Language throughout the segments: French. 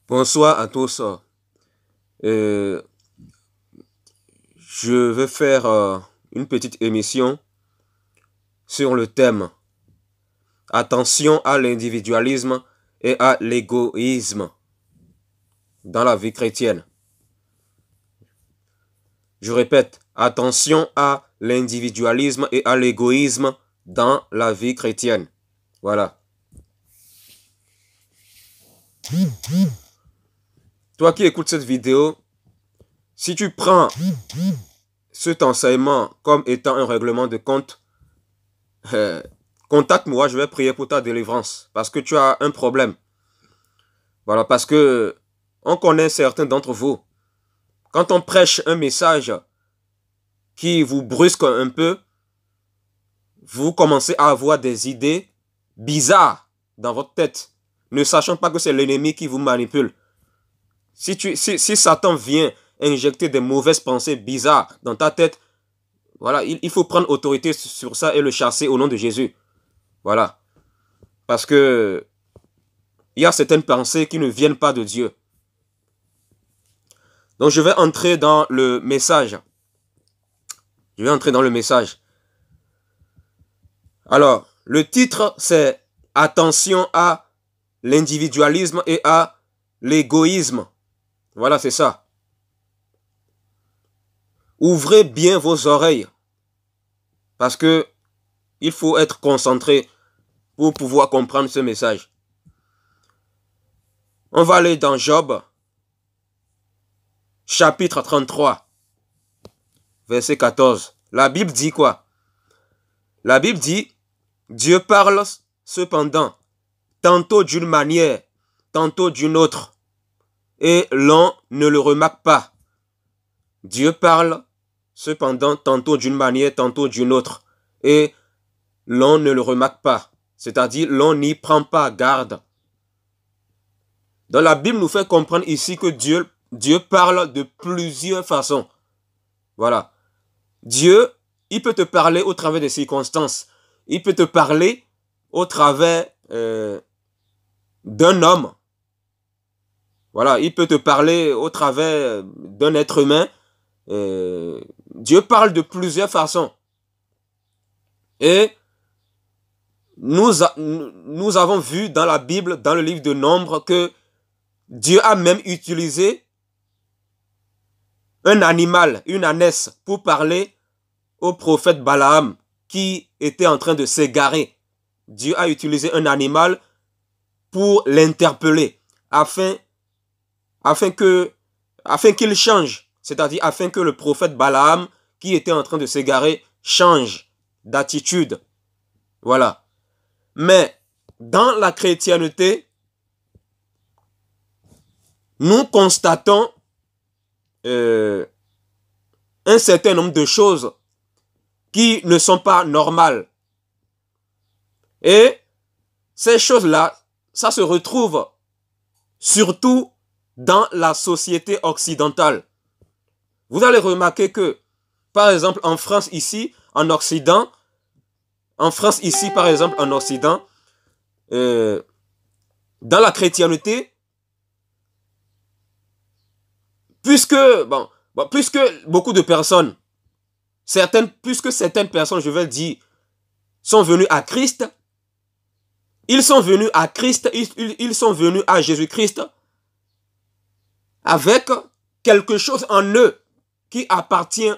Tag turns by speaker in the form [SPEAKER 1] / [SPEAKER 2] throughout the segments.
[SPEAKER 1] Bonsoir à tous. Euh, je vais faire une petite émission sur le thème attention à l'individualisme et à l'égoïsme dans la vie chrétienne. Je répète, attention à l'individualisme et à l'égoïsme dans la vie chrétienne. Voilà. Toi qui écoutes cette vidéo, si tu prends cet enseignement comme étant un règlement de compte, contacte-moi, je vais prier pour ta délivrance parce que tu as un problème. Voilà, parce que on connaît certains d'entre vous. Quand on prêche un message qui vous brusque un peu, vous commencez à avoir des idées bizarres dans votre tête, ne sachant pas que c'est l'ennemi qui vous manipule. Si Satan vient injecter des mauvaises pensées bizarres dans ta tête, voilà, il faut prendre autorité sur ça et le chasser au nom de Jésus. Voilà. Parce que il y a certaines pensées qui ne viennent pas de Dieu. Donc je vais entrer dans le message. Alors, le titre c'est attention à l'individualisme et à l'égoïsme. Voilà, c'est ça. Ouvrez bien vos oreilles. Parce que il faut être concentré pour pouvoir comprendre ce message. On va aller dans Job, chapitre 33, verset 14. La Bible dit quoi? La Bible dit, Dieu parle cependant, tantôt d'une manière, tantôt d'une autre, et l'on ne le remarque pas. Dieu parle cependant, tantôt d'une manière, tantôt d'une autre, et l'on ne le remarque pas. C'est-à-dire, l'on n'y prend pas garde. Donc la Bible nous fait comprendre ici que Dieu parle de plusieurs façons. Voilà. Dieu, il peut te parler au travers des circonstances. Il peut te parler au travers d'un homme. Voilà, il peut te parler au travers d'un être humain. Dieu parle de plusieurs façons. Et nous avons vu dans la Bible, dans le livre de Nombres, que Dieu a même utilisé un animal, une ânesse, pour parler au prophète Balaam qui était en train de s'égarer. Dieu a utilisé un animal pour l'interpeller afin qu'il change, c'est-à-dire afin que le prophète Balaam qui était en train de s'égarer change d'attitude. Voilà. Mais dans la chrétienté, nous constatons un certain nombre de choses qui ne sont pas normales. Et ces choses-là, ça se retrouve surtout dans la société occidentale. Vous allez remarquer que, par exemple, en France ici, en Occident, dans la chrétienté, puisque beaucoup de personnes, puisque certaines personnes, je vais dire, sont venues à Christ, ils sont venus à Jésus-Christ avec quelque chose en eux qui appartient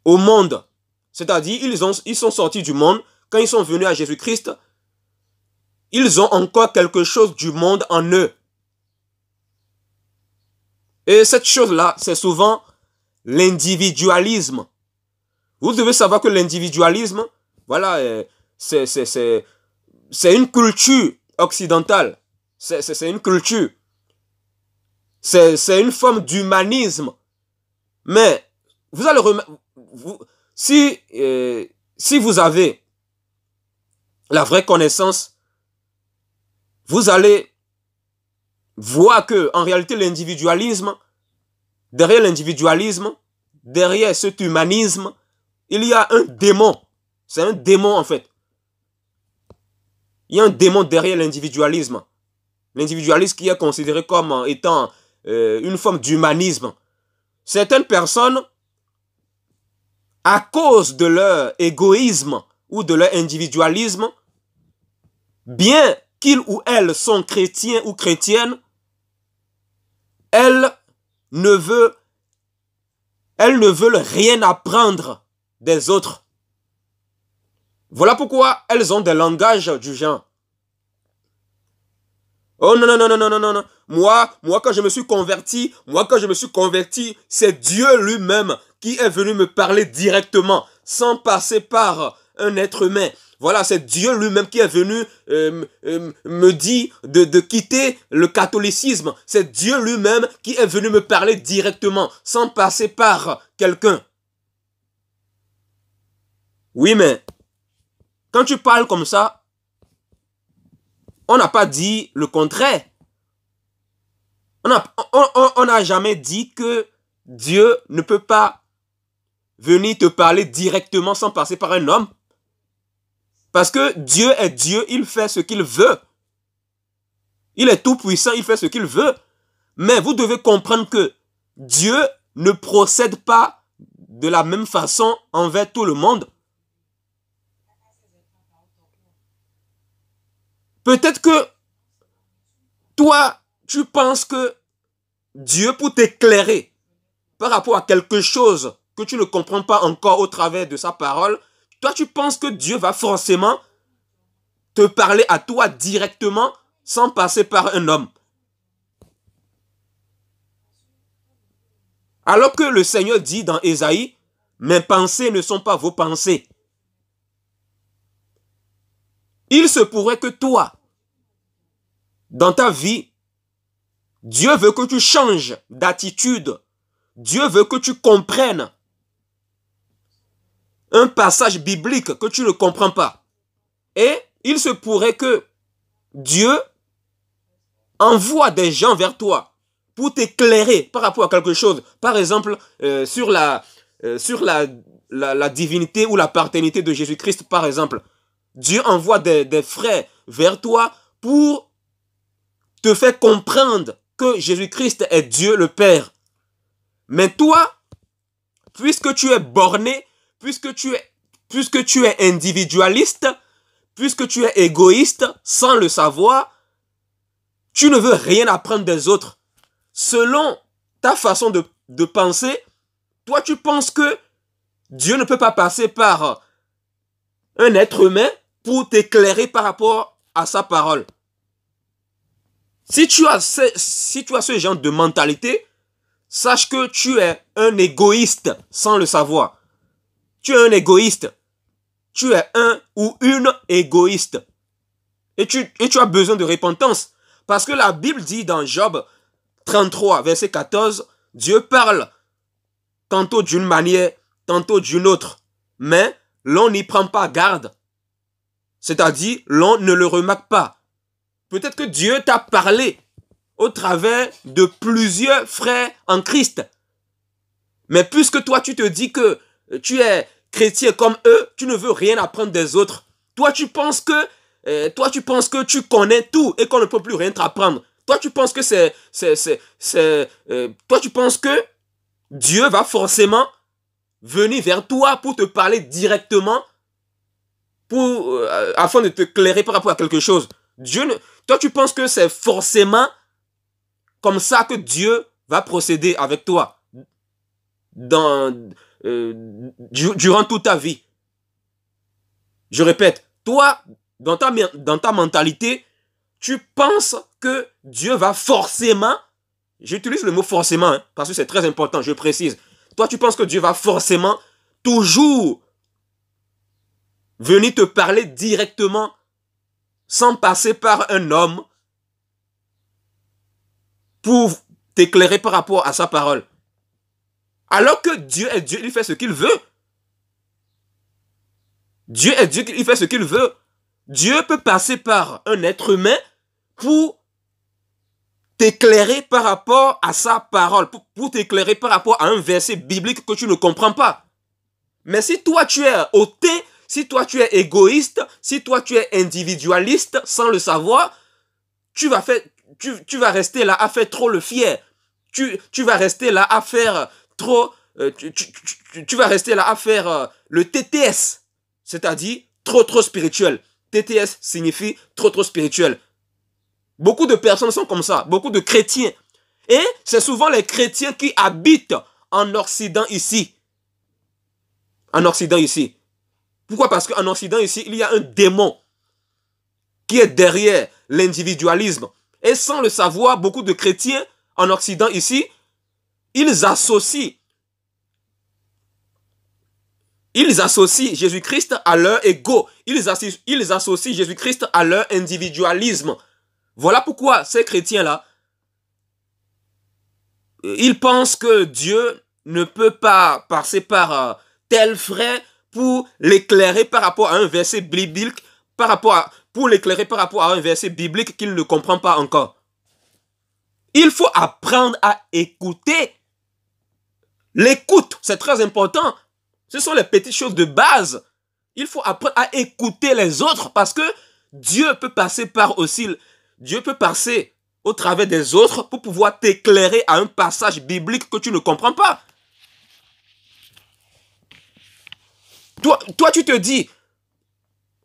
[SPEAKER 1] au monde. C'est-à-dire, ils sont sortis du monde. Quand ils sont venus à Jésus-Christ, ils ont encore quelque chose du monde en eux. Et cette chose-là, c'est souvent l'individualisme. Vous devez savoir que l'individualisme, voilà, c'est une culture occidentale. C'est une culture. C'est une forme d'humanisme. Mais vous allez remarquer, si vous avez la vraie connaissance, vous allez voir que en réalité l'individualisme, derrière cet humanisme, il y a un démon. C'est un démon en fait. Il y a un démon derrière l'individualisme. L'individualisme qui est considéré comme étant une forme d'humanisme. Certaines personnes, à cause de leur égoïsme ou de leur individualisme, bien qu'ils ou elles sont chrétiens ou chrétiennes, elles ne veulent rien apprendre des autres. Voilà pourquoi elles ont des langages du genre. Oh non, non, non, non, non, non, non. Moi, quand je me suis converti, c'est Dieu lui-même qui est venu me parler directement, sans passer par un être humain. Voilà, c'est Dieu lui-même qui est venu me dire de quitter le catholicisme. C'est Dieu lui-même qui est venu me parler directement, sans passer par quelqu'un. Oui, mais quand tu parles comme ça, on n'a pas dit le contraire. On n'a jamais dit que Dieu ne peut pas venir te parler directement sans passer par un homme. Parce que Dieu est Dieu, il fait ce qu'il veut. Il est tout puissant, il fait ce qu'il veut. Mais vous devez comprendre que Dieu ne procède pas de la même façon envers tout le monde. Peut-être que toi, tu penses que Dieu, pour t'éclairer par rapport à quelque chose que tu ne comprends pas encore au travers de sa parole, toi, tu penses que Dieu va forcément te parler à toi directement sans passer par un homme. Alors que le Seigneur dit dans Ésaïe, « Mes pensées ne sont pas vos pensées. » Il se pourrait que toi, dans ta vie, Dieu veut que tu changes d'attitude. Dieu veut que tu comprennes un passage biblique que tu ne comprends pas. Et il se pourrait que Dieu envoie des gens vers toi pour t'éclairer par rapport à quelque chose. Par exemple, sur la divinité ou la paternité de Jésus-Christ, par exemple. Dieu envoie des frères vers toi pour te faire comprendre que Jésus-Christ est Dieu le Père. Mais toi, puisque tu es borné, puisque tu es individualiste, puisque tu es égoïste sans le savoir, tu ne veux rien apprendre des autres. Selon ta façon de penser, toi tu penses que Dieu ne peut pas passer par un être humain pour t'éclairer par rapport à sa parole. Si tu as ce genre de mentalité, sache que tu es un égoïste sans le savoir. Tu es un égoïste. Tu es un ou une égoïste. Et tu as besoin de repentance. Parce que la Bible dit dans Job 33, verset 14, Dieu parle tantôt d'une manière, tantôt d'une autre. Mais l'on n'y prend pas garde. C'est-à-dire, l'on ne le remarque pas. Peut-être que Dieu t'a parlé au travers de plusieurs frères en Christ. Mais puisque toi, tu te dis que tu es chrétien comme eux, tu ne veux rien apprendre des autres. Toi, tu penses que tu connais tout et qu'on ne peut plus rien t'apprendre. Toi, tu penses que toi, tu penses que Dieu va forcément venir vers toi pour te parler directement afin de te clairer par rapport à quelque chose. Toi, tu penses que c'est forcément comme ça que Dieu va procéder avec toi durant toute ta vie. Je répète, toi, dans ta mentalité, tu penses que Dieu va forcément, j'utilise le mot forcément, parce que c'est très important, je précise. Toi, tu penses que Dieu va forcément toujours venir te parler directement sans passer par un homme pour t'éclairer par rapport à sa parole. Alors que Dieu est Dieu, il fait ce qu'il veut. Dieu est Dieu, il fait ce qu'il veut. Dieu peut passer par un être humain pour t'éclairer par rapport à sa parole, pour t'éclairer par rapport à un verset biblique que tu ne comprends pas. Mais si toi tu es hautain, si toi tu es égoïste, si toi tu es individualiste sans le savoir, tu vas tu vas rester là à faire trop le fier. Tu vas rester là à faire trop... tu vas rester là à faire le TTS, c'est-à-dire trop spirituel. TTS signifie trop spirituel. Beaucoup de personnes sont comme ça, beaucoup de chrétiens. Et c'est souvent les chrétiens qui habitent en Occident ici. En Occident ici. Pourquoi? Parce qu'en Occident ici, il y a un démon qui est derrière l'individualisme. Et sans le savoir, beaucoup de chrétiens en Occident ici, ils associent Jésus-Christ à leur ego. Ils associent Jésus-Christ à leur individualisme. Voilà pourquoi ces chrétiens-là, ils pensent que Dieu ne peut pas passer par tel frère pour l'éclairer par rapport à un verset biblique, pour l'éclairer par rapport à un verset biblique qu'il ne comprend pas encore. Il faut apprendre à écouter. L'écoute, c'est très important. Ce sont les petites choses de base. Il faut apprendre à écouter les autres parce que Dieu peut passer Dieu peut passer au travers des autres pour pouvoir t'éclairer à un passage biblique que tu ne comprends pas. Toi, tu te dis,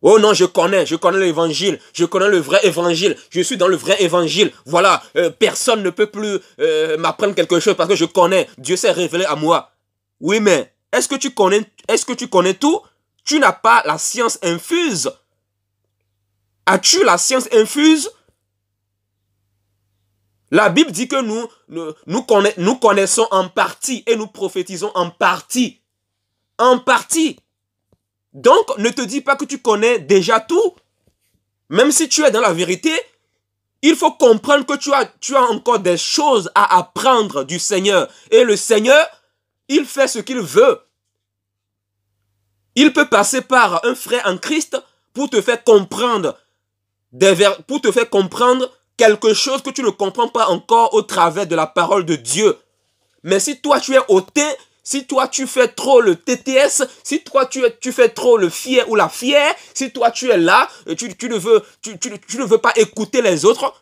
[SPEAKER 1] oh non, je connais l'évangile, je connais le vrai évangile, je suis dans le vrai évangile, voilà, personne ne peut plus m'apprendre quelque chose parce que je connais, Dieu s'est révélé à moi. Oui, mais est-ce que tu connais tout? Tu n'as pas la science infuse. As-tu la science infuse? La Bible dit que nous connaissons en partie et nous prophétisons en partie. En partie. Donc, ne te dis pas que tu connais déjà tout. Même si tu es dans la vérité, il faut comprendre que tu as encore des choses à apprendre du Seigneur. Et le Seigneur, il fait ce qu'il veut. Il peut passer par un frère en Christ pour te faire comprendre quelque chose que tu ne comprends pas encore au travers de la parole de Dieu. Mais si toi tu es hautain, si toi tu fais trop le TTS, si toi tu fais trop le fier ou la fière, si toi tu es là, tu ne veux pas écouter les autres,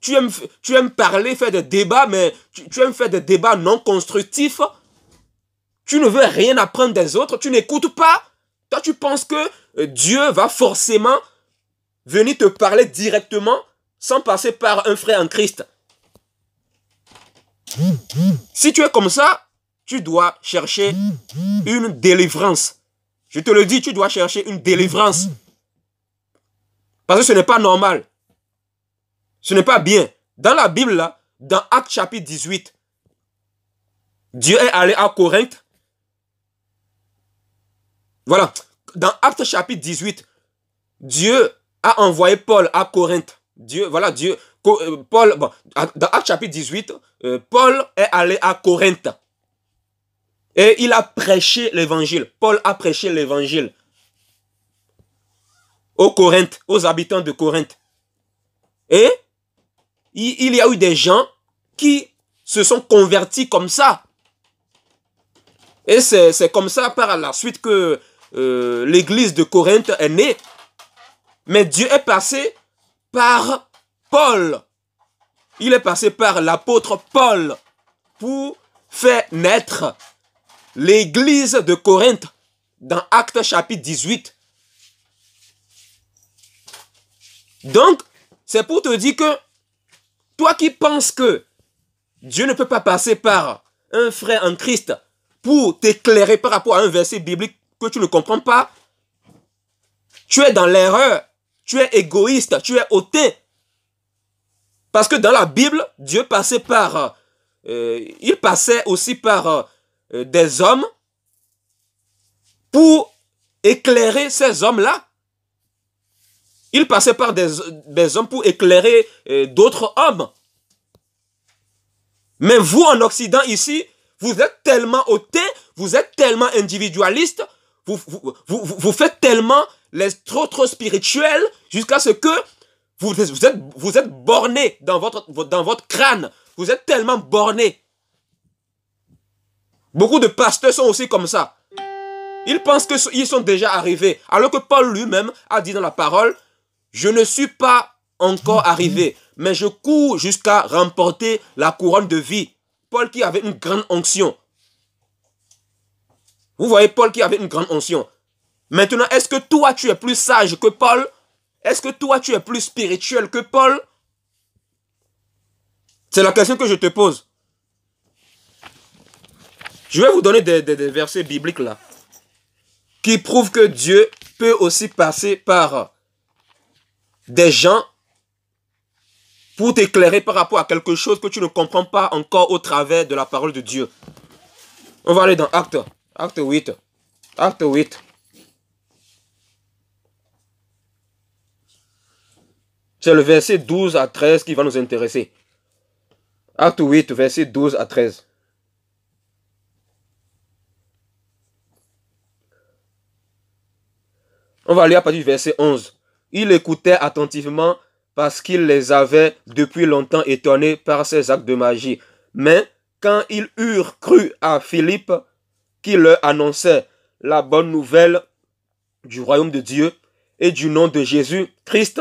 [SPEAKER 1] tu aimes parler, faire des débats, mais tu aimes faire des débats non constructifs, tu ne veux rien apprendre des autres, tu n'écoutes pas, toi tu penses que Dieu va forcément venir te parler directement sans passer par un frère en Christ. Si tu es comme ça, tu dois chercher une délivrance. Je te le dis, tu dois chercher une délivrance. Parce que ce n'est pas normal. Ce n'est pas bien. Dans la Bible, là, dans Actes chapitre 18, Dieu est allé à Corinthe. Voilà. Dans Actes chapitre 18, Dieu a envoyé Paul à Corinthe. Paul, dans Actes chapitre 18, Paul est allé à Corinthe. Et il a prêché l'évangile. Paul a prêché l'évangile aux Corinthe, aux habitants de Corinthe. Et il y a eu des gens qui se sont convertis comme ça. Et c'est comme ça par la suite que l'église de Corinthe est née. Mais Dieu est passé par Paul. Il est passé par l'apôtre Paul pour faire naître l'église de Corinthe dans Actes chapitre 18. Donc, c'est pour te dire que toi qui penses que Dieu ne peut pas passer par un frère en Christ pour t'éclairer par rapport à un verset biblique que tu ne comprends pas, tu es dans l'erreur, tu es égoïste, tu es hautain. Parce que dans la Bible, Dieu passait il passait aussi par des hommes pour éclairer ces hommes-là. Il passait par des hommes pour éclairer d'autres hommes. Mais vous, en Occident, ici, vous êtes tellement hautain, vous êtes tellement individualiste, vous faites tellement les trop spirituels jusqu'à ce que vous êtes borné dans votre crâne. Vous êtes tellement borné. Beaucoup de pasteurs sont aussi comme ça. Ils pensent qu'ils sont déjà arrivés. Alors que Paul lui-même a dit dans la parole, je ne suis pas encore arriver, mais je cours jusqu'à remporter la couronne de vie. Paul qui avait une grande onction. Vous voyez, Paul qui avait une grande onction. Maintenant, est-ce que toi, tu es plus sage que Paul? Est-ce que toi, tu es plus spirituel que Paul? C'est la question que je te pose. Je vais vous donner des versets bibliques là, qui prouvent que Dieu peut aussi passer par des gens pour t'éclairer par rapport à quelque chose que tu ne comprends pas encore au travers de la parole de Dieu. On va aller dans Acte 8. Acte 8. C'est le verset 12 à 13 qui va nous intéresser. Acte 8, verset 12 à 13. On va lire à partir du verset 11. Il écoutait attentivement parce qu'il les avait depuis longtemps étonnés par ses actes de magie. Mais quand ils eurent cru à Philippe, qui leur annonçait la bonne nouvelle du royaume de Dieu et du nom de Jésus-Christ,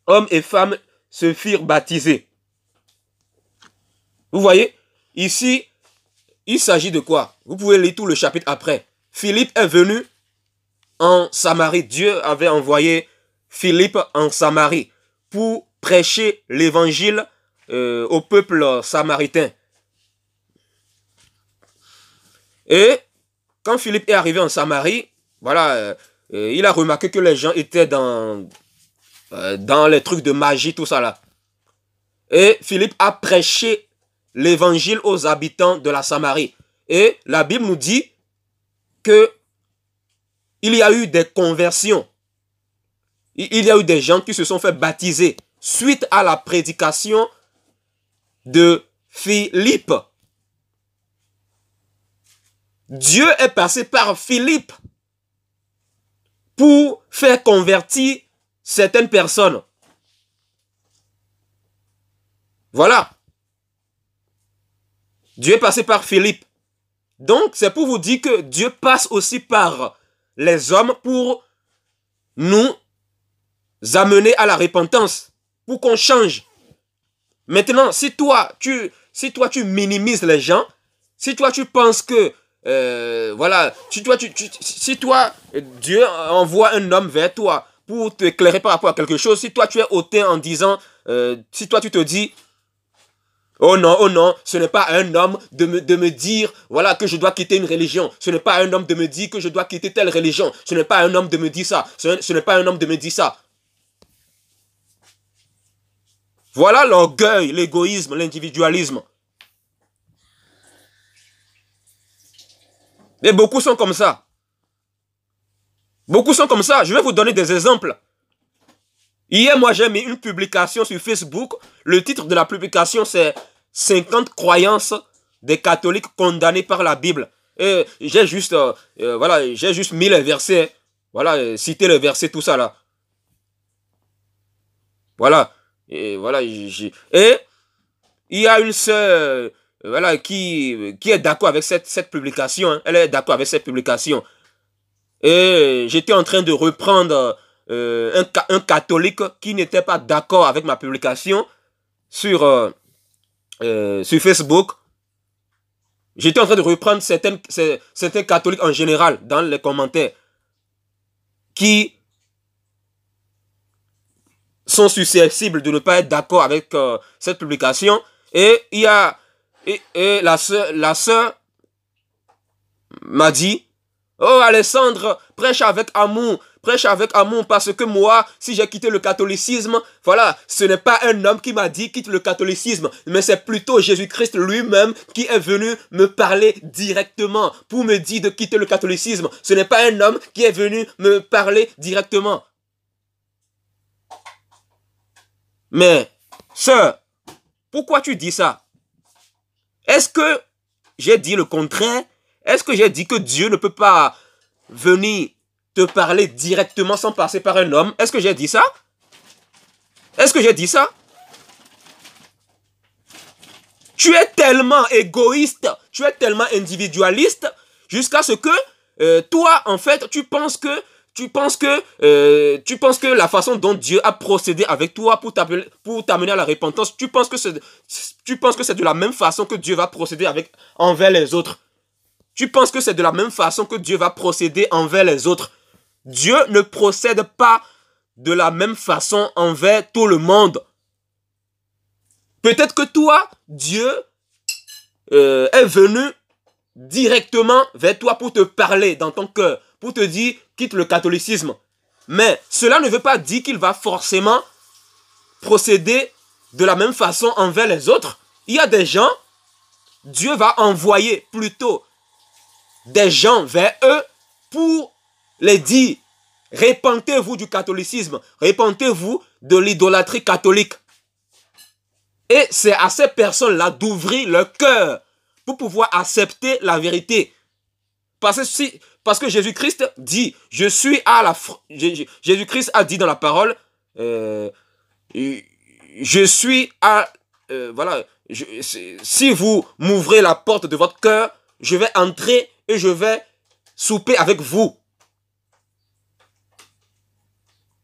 [SPEAKER 1] hommes et femmes se firent baptiser. Vous voyez, ici, il s'agit de quoi? Vous pouvez lire tout le chapitre après. Philippe est venu en Samarie. Dieu avait envoyé Philippe en Samarie pour prêcher l'évangile au peuple samaritain. Et quand Philippe est arrivé en Samarie, voilà, il a remarqué que les gens étaient dans les trucs de magie, tout ça là. Et Philippe a prêché l'évangile aux habitants de la Samarie. Et la Bible nous dit que il y a eu des conversions. Il y a eu des gens qui se sont fait baptiser suite à la prédication de Philippe. Dieu est passé par Philippe pour faire convertir certaines personnes. Voilà. Dieu est passé par Philippe. Donc, c'est pour vous dire que Dieu passe aussi par les hommes pour nous amener à la repentance, pour qu'on change. Maintenant, si toi, tu minimises les gens, si toi, tu penses que, voilà, si toi, Dieu envoie un homme vers toi pour t'éclairer par rapport à quelque chose, si toi, tu es hautain en disant, si toi, tu te dis, oh non, ce n'est pas un homme de me dire, voilà, que je dois quitter une religion. Ce n'est pas un homme de me dire que je dois quitter telle religion. Ce n'est pas un homme de me dire ça. Ce n'est pas un homme de me dire ça. Voilà l'orgueil, l'égoïsme, l'individualisme. Et beaucoup sont comme ça. Beaucoup sont comme ça. Je vais vous donner des exemples. Hier, moi, j'ai mis une publication sur Facebook. Le titre de la publication, c'est 50 croyances des catholiques condamnés par la Bible. Et j'ai juste, voilà, j'ai juste mis les versets. Voilà, cité les versets, tout ça là. Voilà. Et voilà. Et il y a une sœur, voilà, qui est d'accord avec cette publication. Hein. Elle est d'accord avec cette publication. Et j'étais en train de reprendre un catholique qui n'était pas d'accord avec ma publication sur Facebook. J'étais en train de reprendre certains catholiques en général dans les commentaires qui sont susceptibles de ne pas être d'accord avec cette publication. Et il y a et la sœur m'a dit: oh Alessandre, prêche avec amour parce que moi, si j'ai quitté le catholicisme, voilà, ce n'est pas un homme qui m'a dit quitte le catholicisme, mais c'est plutôt Jésus-Christ lui-même qui est venu me parler directement pour me dire de quitter le catholicisme. Ce n'est pas un homme qui est venu me parler directement. Mais, sœur, pourquoi tu dis ça? Est-ce que j'ai dit le contraire? Est-ce que j'ai dit que Dieu ne peut pas venir te parler directement sans passer par un homme? Est-ce que j'ai dit ça? Est-ce que j'ai dit ça? Tu es tellement égoïste, tu es tellement individualiste, jusqu'à ce que toi, en fait, tu penses que tu penses que la façon dont Dieu a procédé avec toi pour t'amener à la repentance, tu penses que c'est de la même façon que Dieu va procéder envers les autres. Tu penses que c'est de la même façon que Dieu va procéder envers les autres. Dieu ne procède pas de la même façon envers tout le monde. Peut-être que toi, Dieu est venu directement vers toi pour te parler dans ton cœur, pour te dire quitte le catholicisme. Mais cela ne veut pas dire qu'il va forcément procéder de la même façon envers les autres. Il y a des gens, Dieu va envoyer plutôt des gens vers eux pour les dire repentez-vous du catholicisme, repentez-vous de l'idolâtrie catholique. Et c'est à ces personnes-là d'ouvrir leur cœur pour pouvoir accepter la vérité. Parce que Jésus-Christ dit, Jésus-Christ a dit dans la parole, si vous m'ouvrez la porte de votre cœur, je vais entrer et je vais souper avec vous.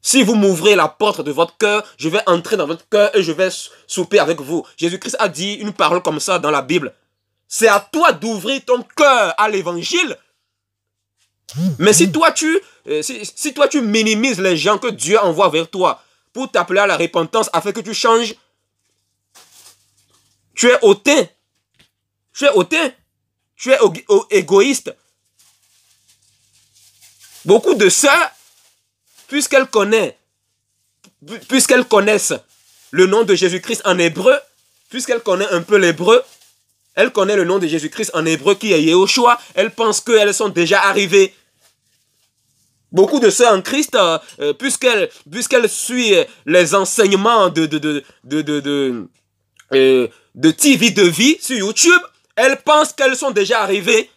[SPEAKER 1] Si vous m'ouvrez la porte de votre cœur, je vais entrer dans votre cœur et je vais souper avec vous. Jésus-Christ a dit une parole comme ça dans la Bible. C'est à toi d'ouvrir ton cœur à l'évangile. Mais si toi tu minimises les gens que Dieu envoie vers toi pour t'appeler à la repentance afin que tu changes, tu es hautain. Tu es hautain. Tu es égoïste. Beaucoup de sœurs, puisqu'elles connaissent le nom de Jésus-Christ en hébreu, puisqu'elles connaissent un peu l'hébreu, elles connaissent le nom de Jésus-Christ en hébreu qui est Yehoshua, elles pensent qu'elles sont déjà arrivées. Beaucoup de sœurs en Christ, puisqu'elles suivent les enseignements de TV de vie sur YouTube, elles pensent qu'elles sont déjà arrivées.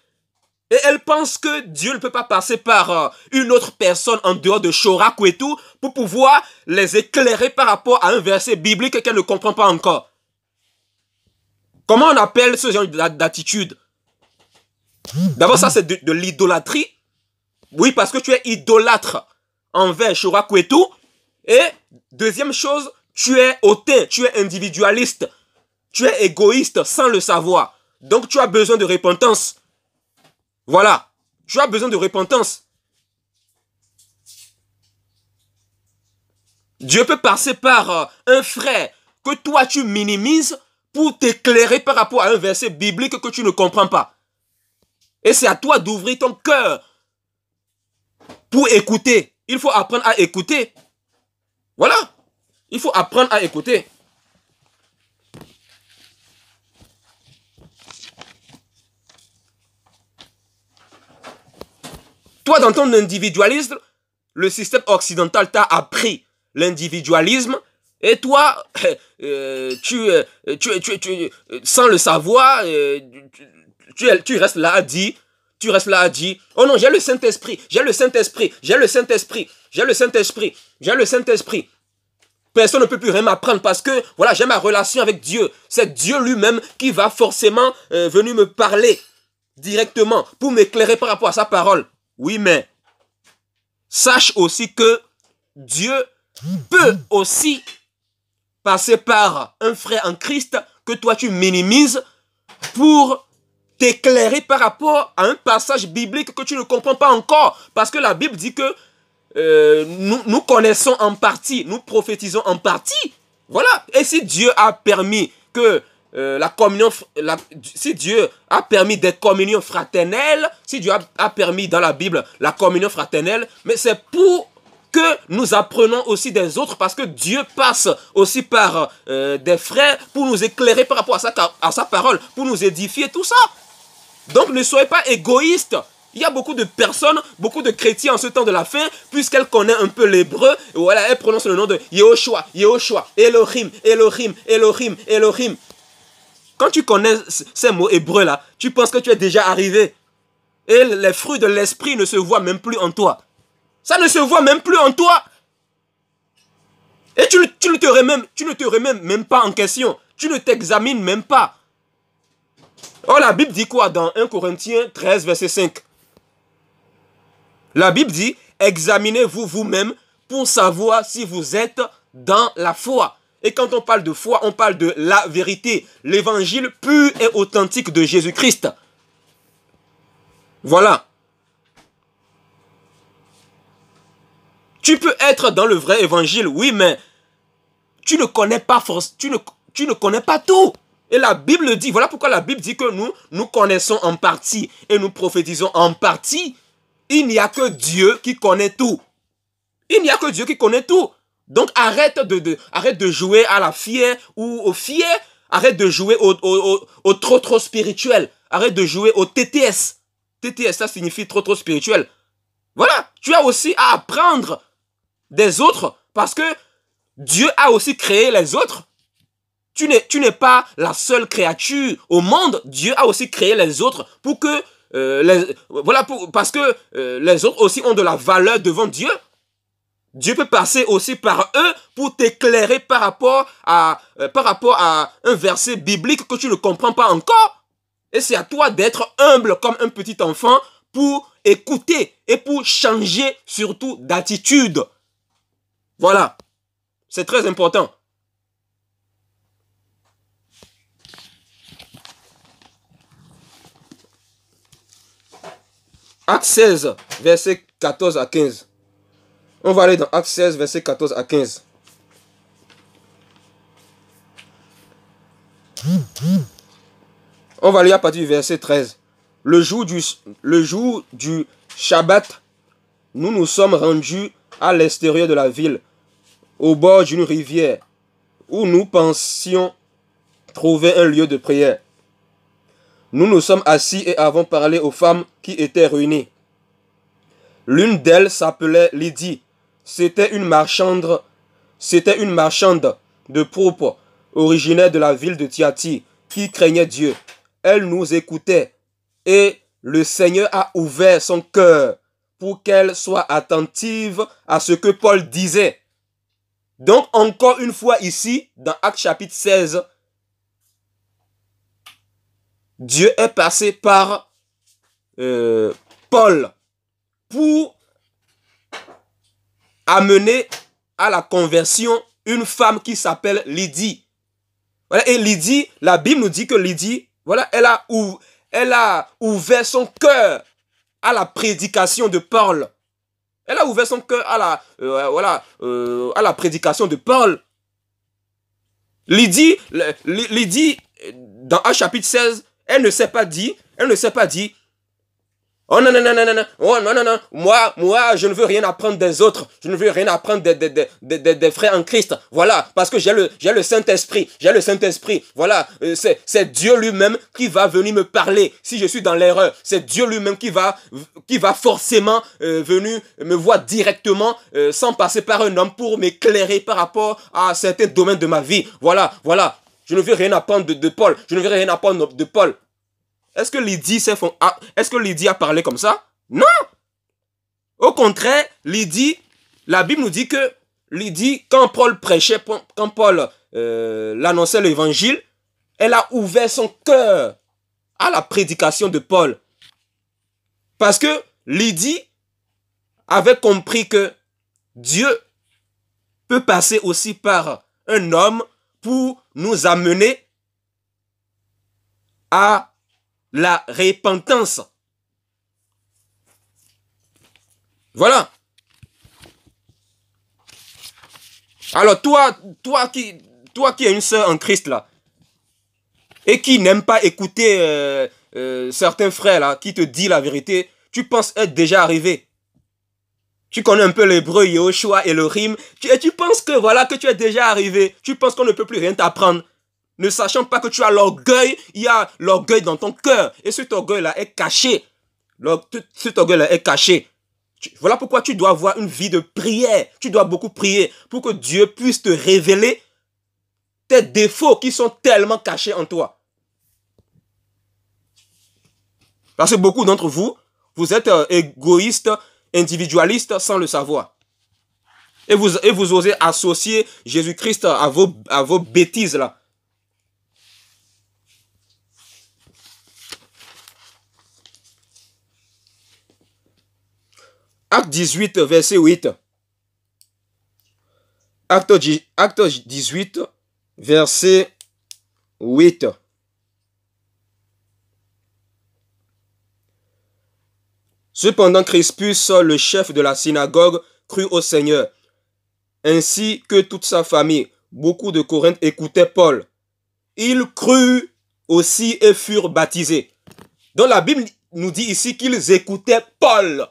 [SPEAKER 1] Et elles pensent que Dieu ne peut pas passer par une autre personne en dehors de Chorak et tout pour pouvoir les éclairer par rapport à un verset biblique qu'elles ne comprennent pas encore. Comment on appelle ce genre d'attitude? D'abord, ça c'est de l'idolâtrie. Oui, parce que tu es idolâtre envers Chorak et tout. Et deuxième chose, tu es hautain, tu es individualiste. Tu es égoïste sans le savoir. Donc tu as besoin de repentance. Voilà, tu as besoin de repentance. Dieu peut passer par un frère que toi tu minimises pour t'éclairer par rapport à un verset biblique que tu ne comprends pas. Et c'est à toi d'ouvrir ton cœur pour écouter. Il faut apprendre à écouter. Voilà, il faut apprendre à écouter. Toi, dans ton individualisme, le système occidental t'a appris l'individualisme et toi, sans le savoir, tu restes là à dire, oh non, j'ai le Saint-Esprit, j'ai le Saint-Esprit, j'ai le Saint-Esprit, j'ai le Saint-Esprit, j'ai le Saint-Esprit. Personne ne peut plus rien m'apprendre parce que, voilà, j'ai ma relation avec Dieu. C'est Dieu lui-même qui va forcément venir me parler directement pour m'éclairer par rapport à sa parole. Oui, mais sache aussi que Dieu peut aussi passer par un frère en Christ que toi tu minimises pour t'éclairer par rapport à un passage biblique que tu ne comprends pas encore. Parce que la Bible dit que nous connaissons en partie, nous prophétisons en partie. Voilà. Et si Dieu a permis que si Dieu a permis des communions fraternelles, si Dieu a permis dans la Bible la communion fraternelle, mais c'est pour que nous apprenons aussi des autres, parce que Dieu passe aussi par des frères pour nous éclairer par rapport à sa parole, pour nous édifier, tout ça. Donc ne soyez pas égoïstes. Il y a beaucoup de personnes, beaucoup de chrétiens en ce temps de la fin, puisqu'elles connaissent un peu l'hébreu, voilà, elles prononcent le nom de Yehoshua, Yehoshua, Elohim, Elohim, Elohim, Elohim. Quand tu connais ces mots hébreux là, tu penses que tu es déjà arrivé. Et les fruits de l'esprit ne se voient même plus en toi. Ça ne se voit même plus en toi. Et tu ne te remets même pas en question. Tu ne t'examines même pas. Oh, la Bible dit quoi dans 1 Corinthiens 13, verset 5? La Bible dit, examinez-vous vous-même pour savoir si vous êtes dans la foi. Et quand on parle de foi, on parle de la vérité, l'évangile pur et authentique de Jésus-Christ. Voilà. Tu peux être dans le vrai évangile, oui, mais tu ne connais pas tu ne connais pas tout. Et la Bible dit, voilà pourquoi la Bible dit que nous connaissons en partie et nous prophétisons en partie. Il n'y a que Dieu qui connaît tout. Il n'y a que Dieu qui connaît tout. Donc arrête de jouer à la fière ou au fier. Arrête de jouer au trop spirituel. Arrête de jouer au TTS. TTS, ça signifie trop spirituel. Voilà, tu as aussi à apprendre des autres parce que Dieu a aussi créé les autres. Tu n'es pas la seule créature au monde. Dieu a aussi créé les autres pour que parce que les autres aussi ont de la valeur devant Dieu. Dieu peut passer aussi par eux pour t'éclairer par rapport à un verset biblique que tu ne comprends pas encore. Et c'est à toi d'être humble comme un petit enfant pour écouter et pour changer surtout d'attitude. Voilà. C'est très important. Acte 16, verset 14 à 15. On va aller dans Acte 16, verset 14 à 15. On va lire à partir du verset 13. Le jour du Shabbat, nous nous sommes rendus à l'extérieur de la ville, au bord d'une rivière, où nous pensions trouver un lieu de prière. Nous nous sommes assis et avons parlé aux femmes qui étaient réunies. L'une d'elles s'appelait Lydie. C'était une marchande de pourpre, originaire de la ville de Thyatire, qui craignait Dieu. Elle nous écoutait et le Seigneur a ouvert son cœur pour qu'elle soit attentive à ce que Paul disait. Donc encore une fois ici, dans Actes chapitre 16, Dieu est passé par Paul pour amener à la conversion une femme qui s'appelle Lydie. Voilà, et Lydie, la Bible nous dit que Lydie, voilà, elle a ouvert son cœur à la prédication de Paul. Elle a ouvert son cœur à la prédication de Paul. Lydie, dans un chapitre 16, elle ne s'est pas dit, oh non, non, non, non, non, non, oh non, non, non, moi, je ne veux rien apprendre des autres, je ne veux rien apprendre des frères en Christ, voilà, parce que j'ai le Saint-Esprit, voilà, c'est Dieu lui-même qui va venir me parler, si je suis dans l'erreur, c'est Dieu lui-même qui va forcément venir me voir directement, sans passer par un homme pour m'éclairer par rapport à certains domaines de ma vie, voilà, je ne veux rien apprendre de Paul, je ne veux rien apprendre de Paul. Est-ce que Lydie a parlé comme ça? Non! Au contraire, la Bible nous dit que Lydie, quand Paul prêchait, quand Paul l'annonçait l'évangile, elle a ouvert son cœur à la prédication de Paul. Parce que Lydie avait compris que Dieu peut passer aussi par un homme pour nous amener à la repentance. Voilà. Alors toi qui es une sœur en Christ là, et qui n'aime pas écouter certains frères là, qui te disent la vérité, tu penses être déjà arrivé. Tu connais un peu l'hébreu, Yehoshua et le rime, et tu penses que voilà, que tu es déjà arrivé. Tu penses qu'on ne peut plus rien t'apprendre. Ne sachant pas que tu as l'orgueil, il y a l'orgueil dans ton cœur. Et cet orgueil-là est caché. Cet orgueil-là est caché. Voilà pourquoi tu dois avoir une vie de prière. Tu dois beaucoup prier pour que Dieu puisse te révéler tes défauts qui sont tellement cachés en toi. Parce que beaucoup d'entre vous, vous êtes égoïstes, individualistes sans le savoir. Et vous osez associer Jésus-Christ à vos bêtises là. Acte 18, verset 8. Acte 18, verset 8. Cependant, Crispus, le chef de la synagogue, crut au Seigneur, ainsi que toute sa famille. Beaucoup de Corinthe écoutaient Paul. Ils crurent aussi et furent baptisés. Donc la Bible nous dit ici qu'ils écoutaient Paul.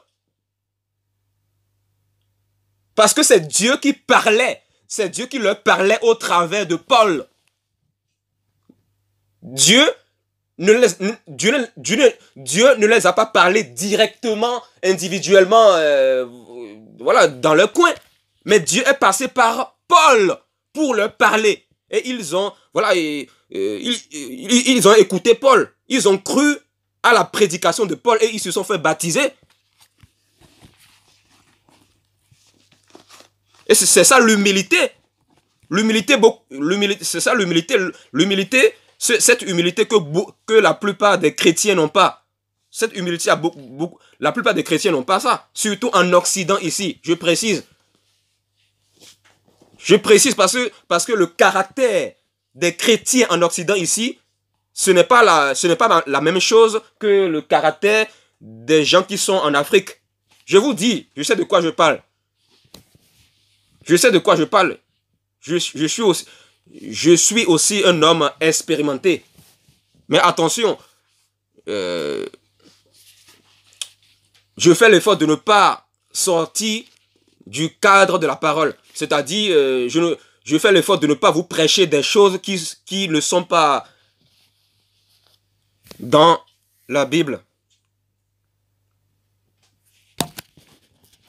[SPEAKER 1] Parce que c'est Dieu qui parlait. C'est Dieu qui leur parlait au travers de Paul. Dieu ne les a pas parlé directement, individuellement, voilà, dans leur coin. Mais Dieu est passé par Paul pour leur parler. Et ils ont, voilà, ils ont écouté Paul. Ils ont cru à la prédication de Paul et ils se sont fait baptiser. Et c'est ça l'humilité. C'est ça l'humilité. L'humilité, cette humilité que la plupart des chrétiens n'ont pas. Cette humilité, la plupart des chrétiens n'ont pas ça. Surtout en Occident ici, je précise. Je précise parce que le caractère des chrétiens en Occident ici, ce n'est pas la même chose que le caractère des gens qui sont en Afrique. Je vous dis, je sais de quoi je parle. Je sais de quoi je parle. Je suis aussi un homme expérimenté. Mais attention, je fais l'effort de ne pas sortir du cadre de la parole. C'est-à-dire, je fais l'effort de ne pas vous prêcher des choses qui ne sont pas dans la Bible.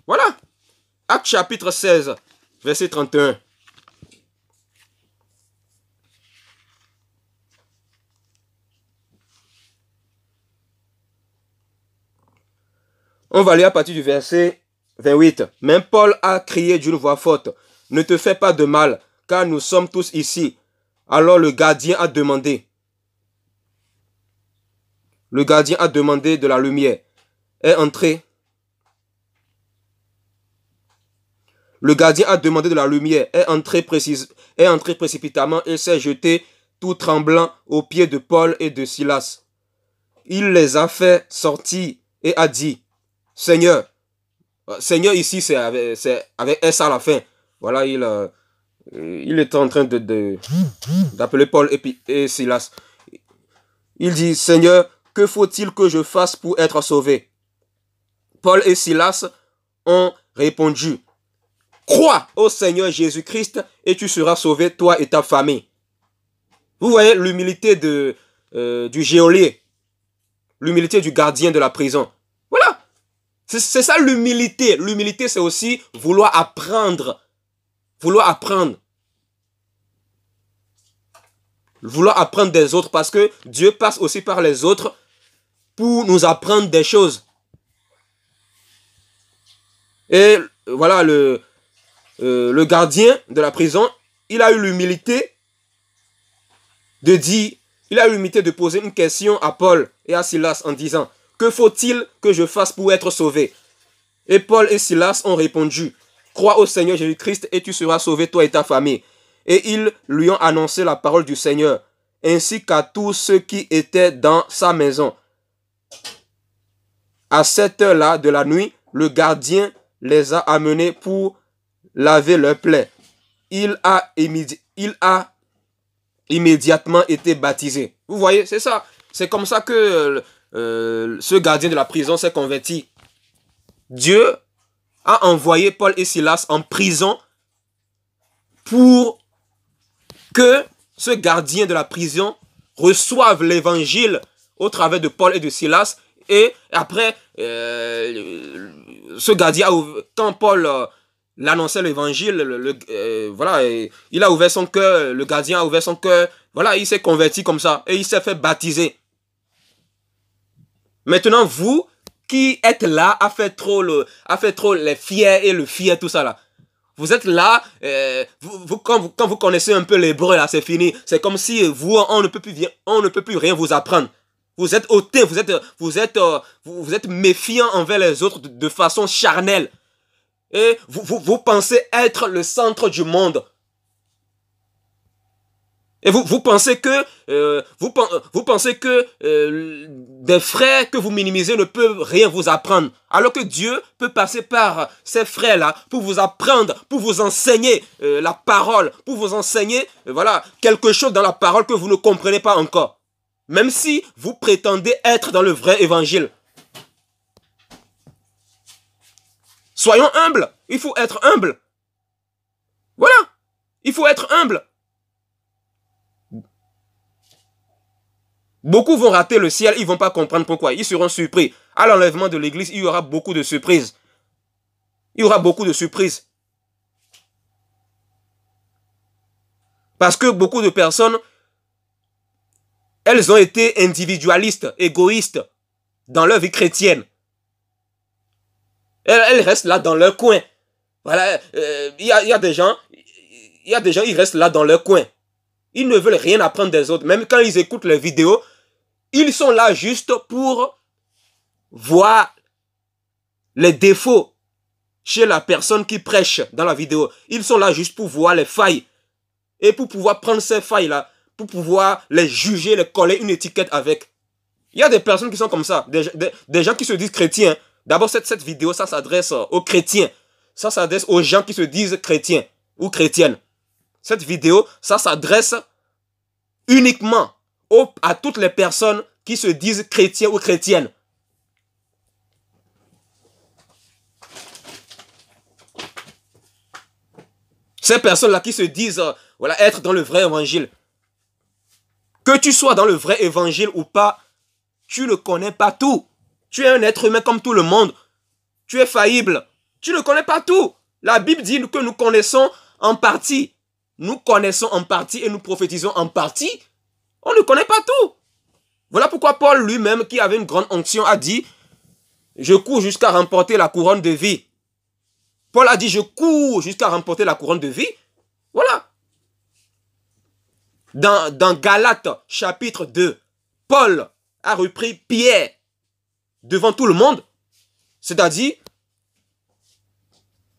[SPEAKER 1] Voilà. Acte chapitre 16, verset 31. On va lire à partir du verset 28. Même Paul a crié d'une voix forte. Ne te fais pas de mal, car nous sommes tous ici. Alors le gardien a demandé. Le gardien a demandé de la lumière. Est entré. Le gardien a demandé de la lumière. Est entré précipitamment et s'est jeté tout tremblant aux pieds de Paul et de Silas. Il les a fait sortir et a dit, Seigneur ici c'est avec S à la fin. Voilà, il était en train d'appeler Paul et Silas. Il dit, Seigneur, que faut-il que je fasse pour être sauvé? Paul et Silas ont répondu, crois au Seigneur Jésus-Christ et tu seras sauvé, toi et ta famille. Vous voyez l'humilité du geôlier, l'humilité du gardien de la prison. Voilà, c'est ça l'humilité. L'humilité, c'est aussi vouloir apprendre. Vouloir apprendre des autres parce que Dieu passe aussi par les autres pour nous apprendre des choses. Et voilà, le gardien de la prison, il a eu l'humilité de poser une question à Paul et à Silas en disant, que faut-il que je fasse pour être sauvé? Et Paul et Silas ont répondu, crois au Seigneur Jésus-Christ et tu seras sauvé, toi et ta famille. Et ils lui ont annoncé la parole du Seigneur, ainsi qu'à tous ceux qui étaient dans sa maison. À cette heure-là de la nuit, le gardien les a amenés pour laver leurs plaies. Il a immédiatement été baptisé. Vous voyez, c'est ça. C'est comme ça que ce gardien de la prison s'est converti. Dieu a envoyé Paul et Silas en prison pour que ce gardien de la prison reçoive l'évangile au travers de Paul et de Silas. Et après, ce gardien, quand Paul l'annonçait l'évangile, voilà, il a ouvert son cœur, le gardien a ouvert son cœur, voilà, il s'est converti comme ça et il s'est fait baptiser. Maintenant, vous qui êtes là à faire trop les fiers et le fier, tout ça là. Vous êtes là, quand vous connaissez un peu l'hébreu là, c'est fini. C'est comme si vous, on ne peut plus rien vous apprendre. Vous êtes hautain, vous êtes méfiant envers les autres de façon charnelle. Et vous pensez être le centre du monde. Et vous pensez que, des frères que vous minimisez ne peuvent rien vous apprendre. Alors que Dieu peut passer par ces frères-là pour vous apprendre, pour vous enseigner la parole, pour vous enseigner voilà, quelque chose dans la parole que vous ne comprenez pas encore. Même si vous prétendez être dans le vrai évangile. Soyons humbles. Il faut être humble. Voilà. Il faut être humble. Beaucoup vont rater le ciel, ils ne vont pas comprendre pourquoi. Ils seront surpris. À l'enlèvement de l'église, il y aura beaucoup de surprises. Il y aura beaucoup de surprises. Parce que beaucoup de personnes, elles ont été individualistes, égoïstes dans leur vie chrétienne. Elles restent là dans leur coin. Voilà, il y a des gens, ils restent là dans leur coin. Ils ne veulent rien apprendre des autres. Même quand ils écoutent les vidéos, ils sont là juste pour voir les défauts chez la personne qui prêche dans la vidéo. Ils sont là juste pour voir les failles. Et pour pouvoir prendre ces failles-là, pour pouvoir les juger, les coller une étiquette avec. Il y a des personnes qui sont comme ça. Des gens qui se disent chrétiens. D'abord, cette vidéo, ça s'adresse aux chrétiens. Ça s'adresse aux gens qui se disent chrétiens ou chrétiennes. Cette vidéo, ça s'adresse uniquement à toutes les personnes qui se disent chrétiens ou chrétiennes. Ces personnes-là qui se disent voilà, être dans le vrai évangile. Que tu sois dans le vrai évangile ou pas, tu ne connais pas tout. Tu es un être humain comme tout le monde. Tu es faillible. Tu ne connais pas tout. La Bible dit que nous connaissons en partie. Nous connaissons en partie et nous prophétisons en partie. On ne connaît pas tout. Voilà pourquoi Paul lui-même, qui avait une grande onction, a dit « Je cours jusqu'à remporter la couronne de vie ». Paul a dit « Je cours jusqu'à remporter la couronne de vie ». Voilà. Dans Galates chapitre 2, Paul a repris Pierre devant tout le monde. C'est-à-dire,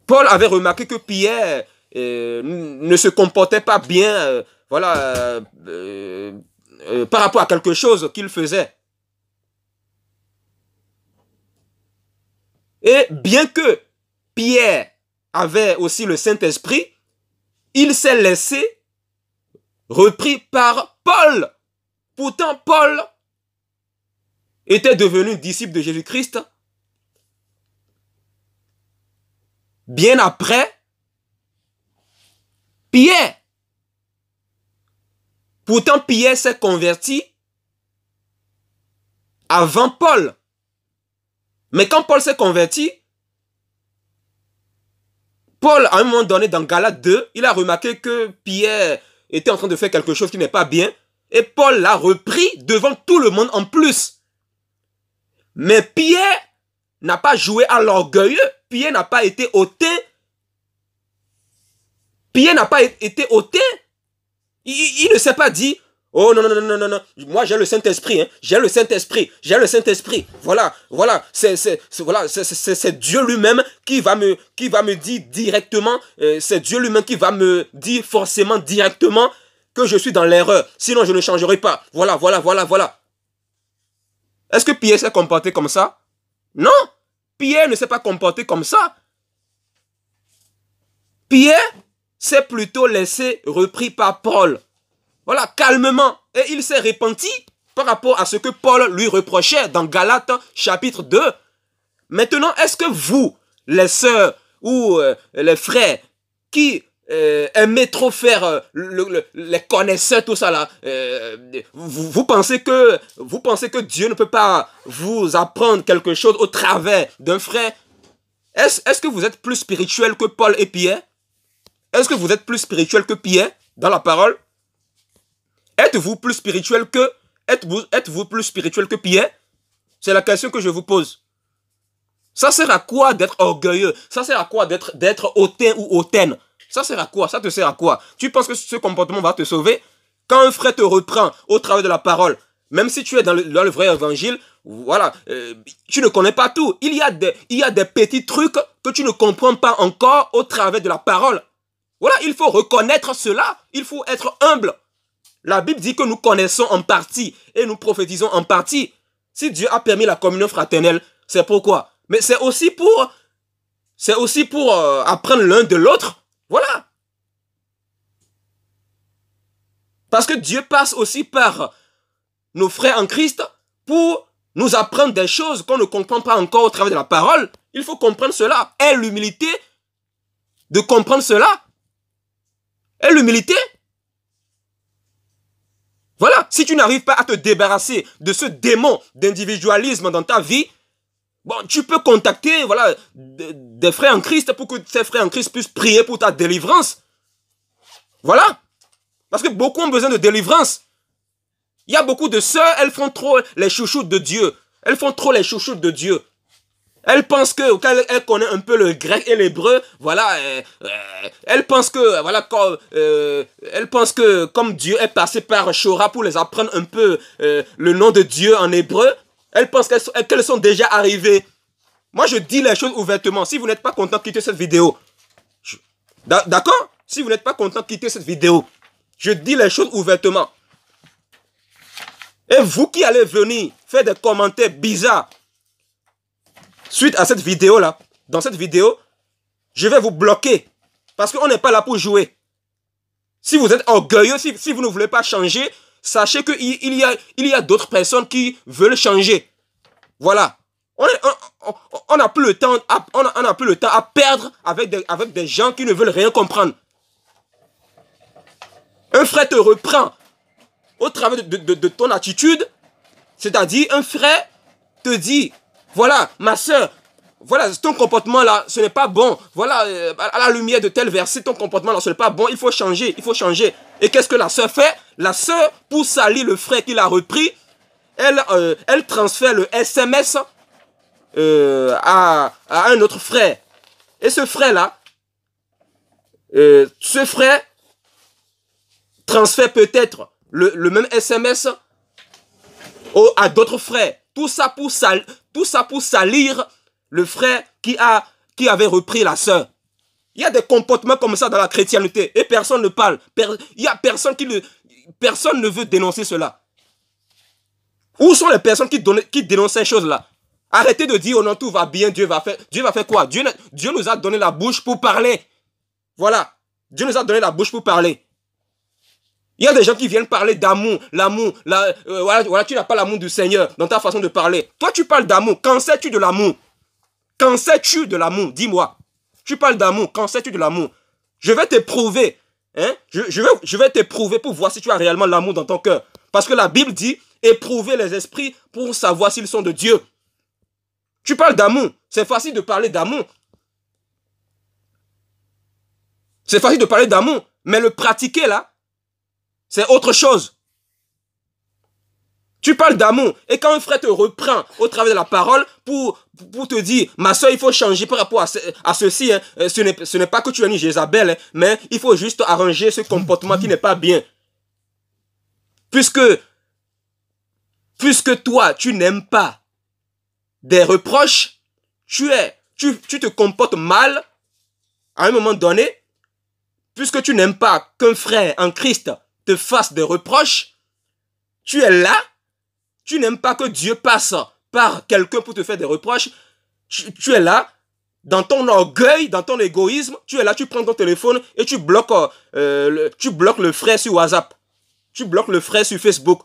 [SPEAKER 1] Paul avait remarqué que Pierre ne se comportait pas bien voilà, par rapport à quelque chose qu'il faisait. Et bien que Pierre avait aussi le Saint-Esprit, il s'est laissé repris par Paul. Pourtant, Paul était devenu disciple de Jésus-Christ bien après Pierre. Pourtant, Pierre s'est converti avant Paul. Mais quand Paul s'est converti, Paul, à un moment donné, dans Galates 2, il a remarqué que Pierre était en train de faire quelque chose qui n'est pas bien. Et Paul l'a repris devant tout le monde en plus. Mais Pierre n'a pas joué à l'orgueilleux. Pierre n'a pas été hautain. Pierre n'a pas été hautain. Il ne s'est pas dit, oh non, non, non, non, non, moi j'ai le Saint-Esprit, hein. J'ai le Saint-Esprit, j'ai le Saint-Esprit. Voilà, c'est Dieu lui-même qui va me dire directement, c'est Dieu lui-même qui va me dire forcément directement que je suis dans l'erreur. Sinon je ne changerai pas. Voilà, voilà, voilà, voilà. Est-ce que Pierre s'est comporté comme ça? Non, Pierre ne s'est pas comporté comme ça. Pierre s'est plutôt laissé repris par Paul. Voilà, calmement. Et il s'est repenti par rapport à ce que Paul lui reprochait dans Galates chapitre 2. Maintenant, est-ce que vous, les sœurs ou les frères qui aimez trop faire les connaisseurs, tout ça là, vous pensez que Dieu ne peut pas vous apprendre quelque chose au travers d'un frère? Est-ce que vous êtes plus spirituel que Paul et Pierre? Est-ce que vous êtes plus spirituel que Pierre dans la parole? Êtes-vous plus spirituel que Pierre? C'est la question que je vous pose. Ça sert à quoi d'être orgueilleux? Ça sert à quoi d'être hautain ou hautaine? Ça sert à quoi? Ça te sert à quoi? Tu penses que ce comportement va te sauver? Quand un frère te reprend au travers de la parole, Même si tu es dans le vrai évangile, voilà, tu ne connais pas tout. Il y a des petits trucs que tu ne comprends pas encore au travers de la parole. Voilà, il faut reconnaître cela. Il faut être humble. La Bible dit que nous connaissons en partie et nous prophétisons en partie. Si Dieu a permis la communion fraternelle, c'est pourquoi. Mais c'est aussi pour apprendre l'un de l'autre. Voilà. Parce que Dieu passe aussi par nos frères en Christ pour nous apprendre des choses qu'on ne comprend pas encore au travers de la parole. Il faut comprendre cela. Et l'humilité de comprendre cela. Et l'humilité. Voilà. Si tu n'arrives pas à te débarrasser de ce démon d'individualisme dans ta vie, bon, tu peux contacter voilà, des frères en Christ pour que ces frères en Christ puissent prier pour ta délivrance. Voilà. Parce que beaucoup ont besoin de délivrance. Il y a beaucoup de sœurs, elles font trop les chouchoutes de Dieu. Elles font trop les chouchoutes de Dieu. Elles pensent qu'elles connaissent un peu le grec et l'hébreu. Voilà. Elles pensent que, voilà, elles pensent que comme Dieu est passé par Shora pour les apprendre un peu le nom de Dieu en hébreu, elles pensent qu'elles sont déjà arrivées. Moi, je dis les choses ouvertement. Si vous n'êtes pas content, quittez cette vidéo. D'accord? Si vous n'êtes pas content, quittez cette vidéo. Je dis les choses ouvertement. Et vous qui allez venir faire des commentaires bizarres suite à cette vidéo-là, dans cette vidéo, je vais vous bloquer. Parce qu'on n'est pas là pour jouer. Si vous êtes orgueilleux, si vous ne voulez pas changer, sachez qu'il y a d'autres personnes qui veulent changer. Voilà. On n'a plus le temps à perdre avec des gens qui ne veulent rien comprendre. Un frère te reprend au travers de ton attitude, c'est-à-dire un frère te dit, voilà, ma soeur, voilà, ton comportement là, ce n'est pas bon. Voilà, à la lumière de tel verset, ton comportement là, ce n'est pas bon, il faut changer, il faut changer. Et qu'est-ce que la soeur fait? La soeur, pour salir le frère qui l'a repris, elle transfère le SMS à un autre frère. Et ce frère là, transfère peut-être le même SMS à d'autres frères. Tout ça pour salir le frère qui avait repris la sœur. Il y a des comportements comme ça dans la chrétienté et personne ne parle. Il y a personne personne ne veut dénoncer cela. Où sont les personnes qui dénoncent ces choses-là? Arrêtez de dire, oh non, tout va bien, Dieu va faire quoi? Dieu nous a donné la bouche pour parler. Voilà. Dieu nous a donné la bouche pour parler. Il y a des gens qui viennent parler d'amour, voilà, tu n'as pas l'amour du Seigneur dans ta façon de parler. Toi, tu parles d'amour. Qu'en sais-tu de l'amour? Qu'en sais-tu de l'amour? Dis-moi. Tu parles d'amour. Qu'en sais-tu de l'amour? Je vais t'éprouver. Hein? Je vais t'éprouver pour voir si tu as réellement l'amour dans ton cœur. Parce que la Bible dit, éprouver les esprits pour savoir s'ils sont de Dieu. Tu parles d'amour. C'est facile de parler d'amour. C'est facile de parler d'amour. Mais le pratiquer là, c'est autre chose. Tu parles d'amour. Et quand un frère te reprend au travers de la parole pour te dire, ma soeur, il faut changer par rapport à ceci. Hein. Ce n'est pas que tu es une Jézabel, hein, mais il faut juste arranger ce comportement qui n'est pas bien. Puisque toi, tu n'aimes pas des reproches, tu te comportes mal à un moment donné, puisque tu n'aimes pas qu'un frère en Christ te fasse des reproches, tu es là, tu n'aimes pas que Dieu passe par quelqu'un pour te faire des reproches, tu es là, dans ton orgueil, dans ton égoïsme, tu es là, tu prends ton téléphone et tu bloques le frère sur WhatsApp, tu bloques le frère sur Facebook.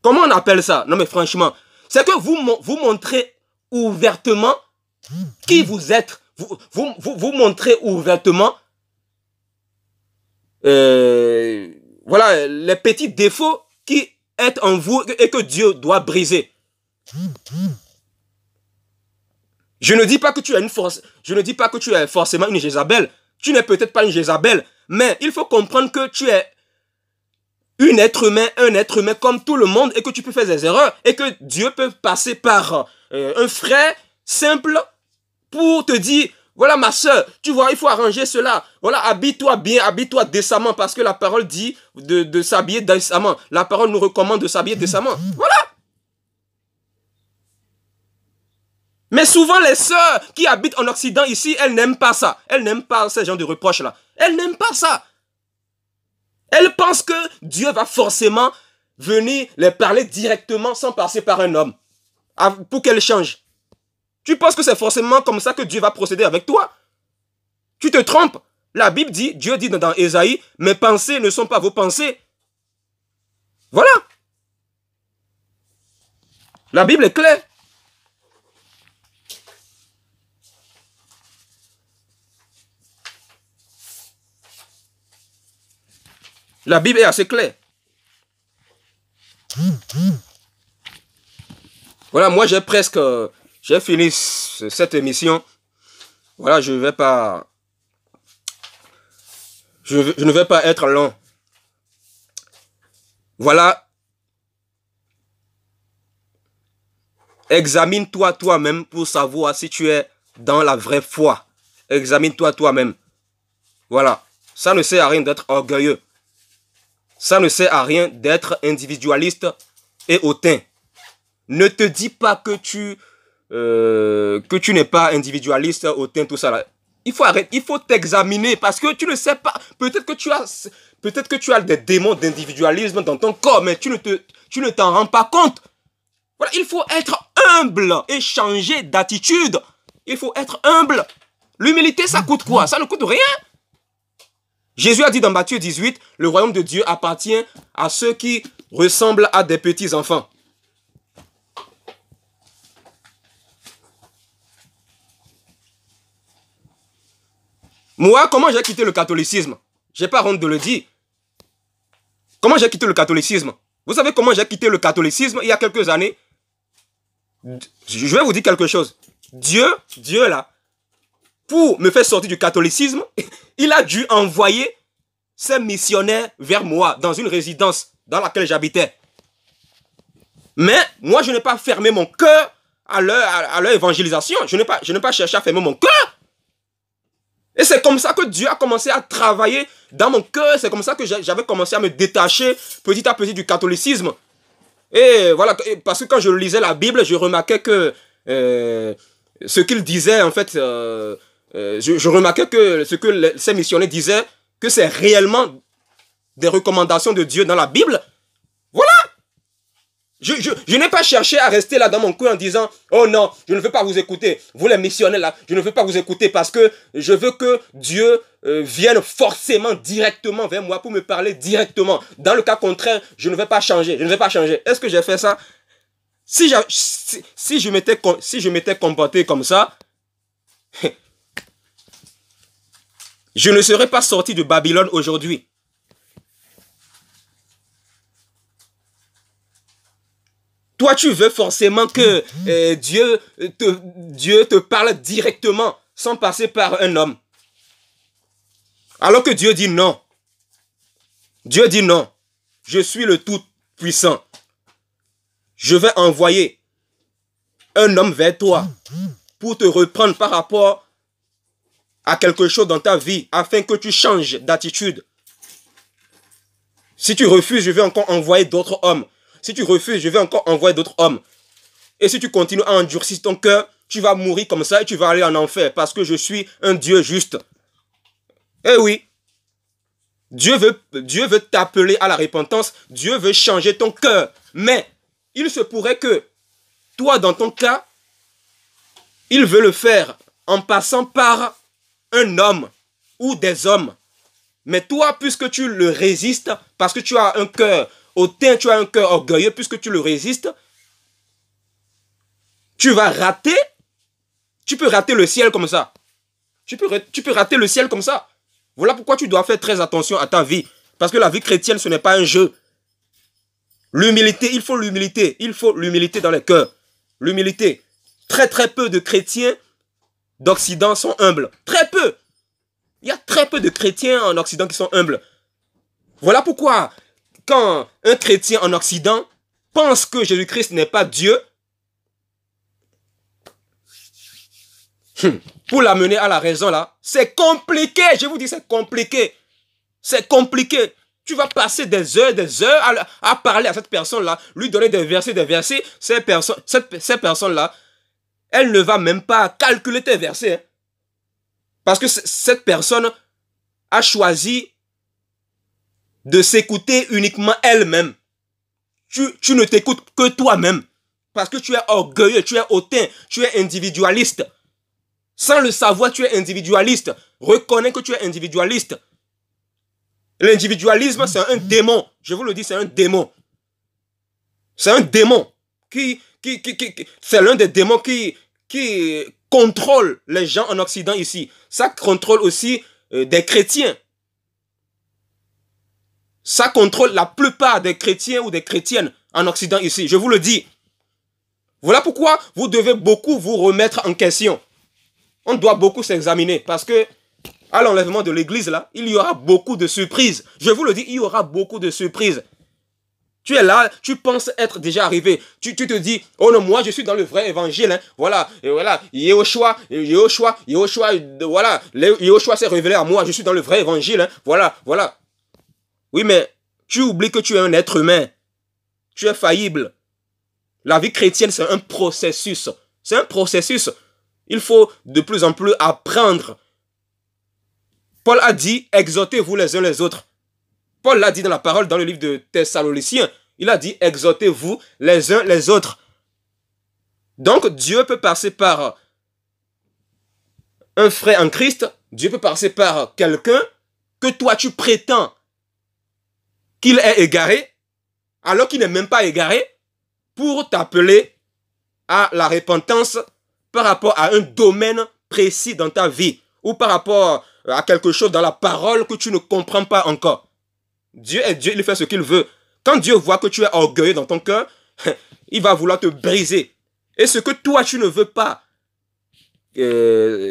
[SPEAKER 1] Comment on appelle ça? Non mais franchement, c'est que vous montrez ouvertement qui vous êtes, vous montrez ouvertement voilà, les petits défauts qui sont en vous et que Dieu doit briser. Je ne dis pas que tu es forcément une Jézabel. Tu n'es peut-être pas une Jézabel, mais il faut comprendre que tu es un être humain comme tout le monde et que tu peux faire des erreurs et que Dieu peut passer par un frère simple pour te dire, Voilà ma soeur, tu vois, il faut arranger cela. Voilà, habille-toi bien, habille-toi décemment parce que la parole dit de s'habiller décemment. La parole nous recommande de s'habiller décemment. Voilà. Mais souvent, les sœurs qui habitent en Occident ici, elles n'aiment pas ça. Elles n'aiment pas ce genre de reproches-là. Elles n'aiment pas ça. Elles pensent que Dieu va forcément venir les parler directement sans passer par un homme pour qu'elles changent. Tu penses que c'est forcément comme ça que Dieu va procéder avec toi? Tu te trompes. La Bible dit, Dieu dit dans Ésaïe, mes pensées ne sont pas vos pensées. Voilà. La Bible est claire. La Bible est assez claire. Voilà, moi j'ai fini cette émission. Voilà, je ne vais pas être long. Voilà. Examine-toi toi-même pour savoir si tu es dans la vraie foi. Examine-toi toi-même. Voilà. Ça ne sert à rien d'être orgueilleux. Ça ne sert à rien d'être individualiste et hautain. Ne te dis pas que tu n'es pas individualiste, hautain, tout ça là. Il faut arrêter, il faut t'examiner parce que tu ne sais pas. Peut-être que tu as des démons d'individualisme dans ton corps, mais tu ne t'en rends pas compte. Voilà, il faut être humble et changer d'attitude. Il faut être humble. L'humilité, ça coûte quoi? Ça ne coûte rien. Jésus a dit dans Matthieu 18, le royaume de Dieu appartient à ceux qui ressemblent à des petits enfants. Moi, comment j'ai quitté le catholicisme? J'ai pas honte de le dire. Comment j'ai quitté le catholicisme? Vous savez comment j'ai quitté le catholicisme il y a quelques années? Je vais vous dire quelque chose. Dieu là, pour me faire sortir du catholicisme, il a dû envoyer ses missionnaires vers moi, dans une résidence dans laquelle j'habitais. Mais moi, je n'ai pas fermé mon cœur à leur évangélisation. Je n'ai pas cherché à fermer mon cœur. Et c'est comme ça que Dieu a commencé à travailler dans mon cœur. C'est comme ça que j'avais commencé à me détacher petit à petit du catholicisme. Et voilà, parce que quand je lisais la Bible, je remarquais que ce qu'il disait, en fait, je remarquais que ce que ces missionnaires disaient, que c'est réellement des recommandations de Dieu dans la Bible. Voilà. Je n'ai pas cherché à rester là dans mon coin en disant « Oh non, je ne veux pas vous écouter. Vous les missionnaires là, je ne veux pas vous écouter parce que je veux que Dieu vienne forcément directement vers moi pour me parler directement. Dans le cas contraire, je ne vais pas changer. Je ne vais pas changer. » Est-ce que j'ai fait ça? Si je m'étais comporté comme ça, je ne serais pas sorti de Babylone aujourd'hui. Toi, tu veux forcément que Dieu te parle directement, sans passer par un homme. Alors que Dieu dit non. Dieu dit non. Je suis le Tout-Puissant. Je vais envoyer un homme vers toi pour te reprendre par rapport à quelque chose dans ta vie, afin que tu changes d'attitude. Si tu refuses, je vais encore envoyer d'autres hommes. Si tu refuses, je vais encore envoyer d'autres hommes. Et si tu continues à endurcir ton cœur, tu vas mourir comme ça et tu vas aller en enfer parce que je suis un Dieu juste. Eh oui. Dieu veut t'appeler à la repentance. Dieu veut changer ton cœur. Mais il se pourrait que toi, dans ton cas, il veut le faire en passant par un homme ou des hommes. Mais toi, puisque tu le résistes, parce que tu as un cœur hautain, tu as un cœur orgueilleux, puisque tu le résistes, tu vas rater, tu peux rater le ciel comme ça. Tu peux rater le ciel comme ça. Voilà pourquoi tu dois faire très attention à ta vie. Parce que la vie chrétienne, ce n'est pas un jeu. L'humilité, il faut l'humilité. Il faut l'humilité dans les cœurs. L'humilité. Très très peu de chrétiens d'Occident sont humbles. Très peu. Il y a très peu de chrétiens en Occident qui sont humbles. Voilà pourquoi, quand un chrétien en Occident pense que Jésus-Christ n'est pas Dieu, Pour l'amener à la raison, là, c'est compliqué. Je vous dis, c'est compliqué. C'est compliqué. Tu vas passer des heures à parler à cette personne-là, lui donner des versets. Ces personnes-là, elle ne va même pas calculer tes versets. Hein. Parce que cette personne a choisi de s'écouter uniquement elle-même. Tu ne t'écoutes que toi-même. Parce que tu es orgueilleux, tu es hautain, tu es individualiste. Sans le savoir, tu es individualiste. Reconnais que tu es individualiste. L'individualisme, c'est un démon. Je vous le dis, c'est un démon. C'est un démon. C'est l'un des démons qui contrôle les gens en Occident ici. Ça contrôle aussi des chrétiens. Ça contrôle la plupart des chrétiens ou des chrétiennes en Occident ici. Je vous le dis. Voilà pourquoi vous devez beaucoup vous remettre en question. On doit beaucoup s'examiner parce que à l'enlèvement de l'église, là, il y aura beaucoup de surprises. Je vous le dis, il y aura beaucoup de surprises. Tu es là, tu penses être déjà arrivé. Tu te dis, oh non, moi je suis dans le vrai évangile. Hein. Voilà, et voilà, Yehoshua, voilà, Yehoshua s'est révélé à moi, je suis dans le vrai évangile. Hein. Voilà. Oui, mais tu oublies que tu es un être humain. Tu es faillible. La vie chrétienne, c'est un processus. C'est un processus. Il faut de plus en plus apprendre. Paul a dit, exhortez-vous les uns les autres. Paul l'a dit dans la parole, dans le livre de Thessaloniciens. Il a dit, exhortez-vous les uns les autres. Donc, Dieu peut passer par un frère en Christ. Dieu peut passer par quelqu'un que toi, tu prétends qu'il est égaré, alors qu'il n'est même pas égaré, pour t'appeler à la repentance par rapport à un domaine précis dans ta vie, ou par rapport à quelque chose dans la parole que tu ne comprends pas encore. Dieu est Dieu, il fait ce qu'il veut. Quand Dieu voit que tu es orgueilleux dans ton cœur, il va vouloir te briser. Et ce que toi, tu ne veux pas, les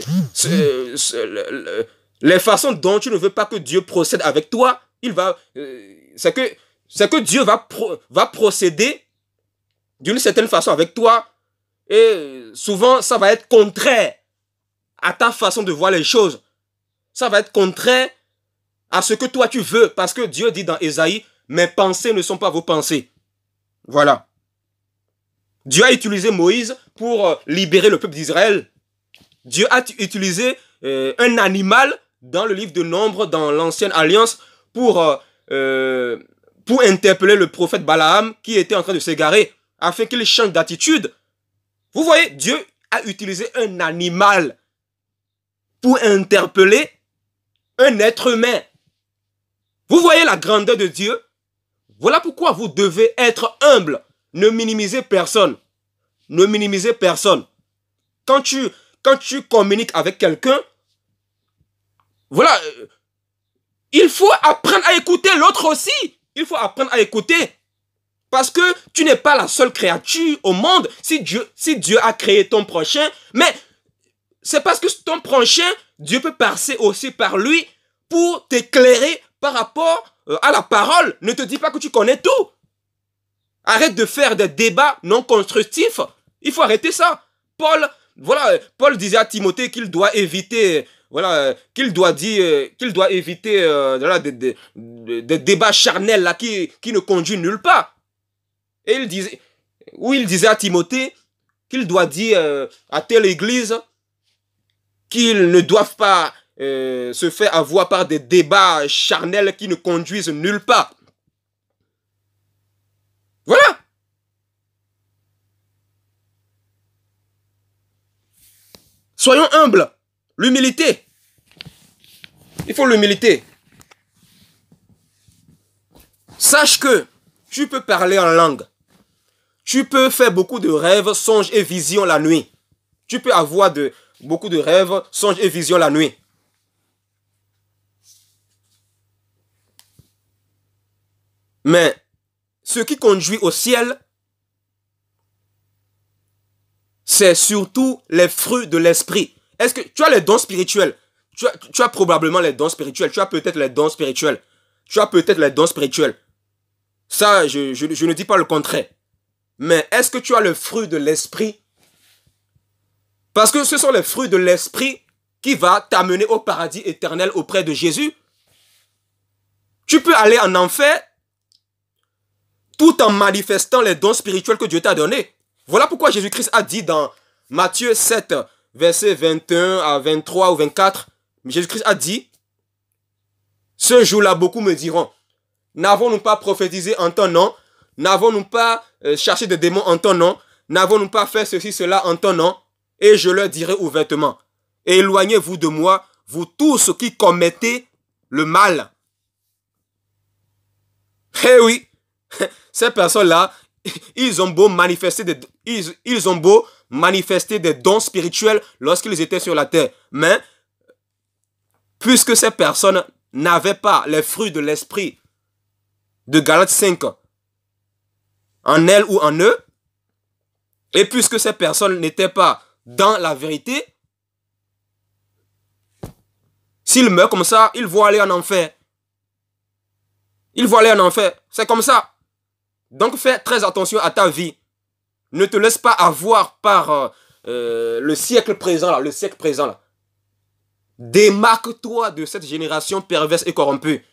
[SPEAKER 1] façons dont tu ne veux pas que Dieu procède avec toi, il va, c'est que Dieu va procéder d'une certaine façon avec toi. Et souvent, ça va être contraire à ta façon de voir les choses. Ça va être contraire à ce que toi tu veux. Parce que Dieu dit dans Ésaïe, mes pensées ne sont pas vos pensées. Voilà. Dieu a utilisé Moïse pour libérer le peuple d'Israël. Dieu a utilisé un animal dans le livre de Nombre, dans l'Ancienne Alliance, pour interpeller le prophète Balaam qui était en train de s'égarer, afin qu'il change d'attitude. Vous voyez, Dieu a utilisé un animal pour interpeller un être humain. Vous voyez la grandeur de Dieu? Voilà pourquoi vous devez être humble. Ne minimisez personne. Ne minimisez personne. Quand tu communiques avec quelqu'un, voilà, il faut apprendre à écouter l'autre aussi. Il faut apprendre à écouter. Parce que tu n'es pas la seule créature au monde. Si Dieu a créé ton prochain, mais c'est parce que ton prochain, Dieu peut passer aussi par lui pour t'éclairer par rapport à la parole. Ne te dis pas que tu connais tout. Arrête de faire des débats non constructifs. Il faut arrêter ça. Paul disait à Timothée qu'il doit éviter, qu'il doit éviter des débats charnels là, qui ne conduisent nulle part. Et il disait à Timothée qu'il doit dire à telle église qu'ils ne doivent pas se faire avoir par des débats charnels qui ne conduisent nulle part. Voilà. Soyons humbles. L'humilité. Il faut l'humilité. Sache que tu peux parler en langue. Tu peux faire beaucoup de rêves, songes et visions la nuit. Tu peux avoir beaucoup de rêves, songes et visions la nuit. Mais ce qui conduit au ciel, c'est surtout les fruits de l'esprit. Est-ce que tu as les dons spirituels? Tu as probablement les dons spirituels. Tu as peut-être les dons spirituels. Ça, je ne dis pas le contraire. Mais est-ce que tu as le fruit de l'esprit? Parce que ce sont les fruits de l'esprit qui va t'amener au paradis éternel auprès de Jésus. Tu peux aller en enfer tout en manifestant les dons spirituels que Dieu t'a donnés. Voilà pourquoi Jésus-Christ a dit dans Matthieu 7, versets 21 à 23 ou 24, Jésus-Christ a dit, ce jour-là, beaucoup me diront, n'avons-nous pas prophétisé en ton nom? N'avons-nous pas cherché des démons en ton nom? N'avons-nous pas fait ceci, cela en ton nom? Et je leur dirai ouvertement, éloignez-vous de moi, vous tous qui commettez le mal. Eh oui, ces personnes-là, ils ont beau manifester des dons spirituels lorsqu'ils étaient sur la terre. Mais, puisque ces personnes n'avaient pas les fruits de l'esprit de Galates 5 en elles ou en eux, et puisque ces personnes n'étaient pas dans la vérité, s'ils meurent comme ça, ils vont aller en enfer. Ils vont aller en enfer. C'est comme ça. Donc fais très attention à ta vie. Ne te laisse pas avoir par le siècle présent là. Le siècle présent là. Démarque-toi de cette génération perverse et corrompue.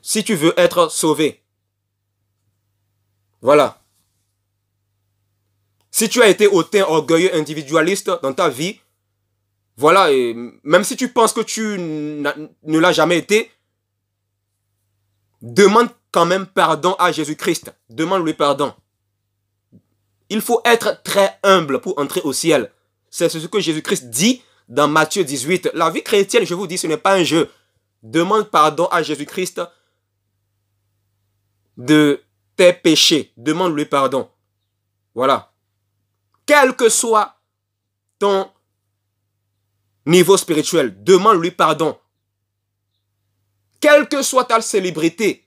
[SPEAKER 1] Si tu veux être sauvé. Voilà. Si tu as été hautain, orgueilleux, individualiste dans ta vie, voilà, et même si tu penses que tu ne l'as jamais été, demande quand même pardon à Jésus-Christ. Demande-lui pardon. Il faut être très humble pour entrer au ciel. C'est ce que Jésus-Christ dit dans Matthieu 18. La vie chrétienne, je vous dis, ce n'est pas un jeu. Demande pardon à Jésus-Christ de tes péchés. Demande-lui pardon. Voilà. Quel que soit ton niveau spirituel, demande-lui pardon. Quelle que soit ta célébrité,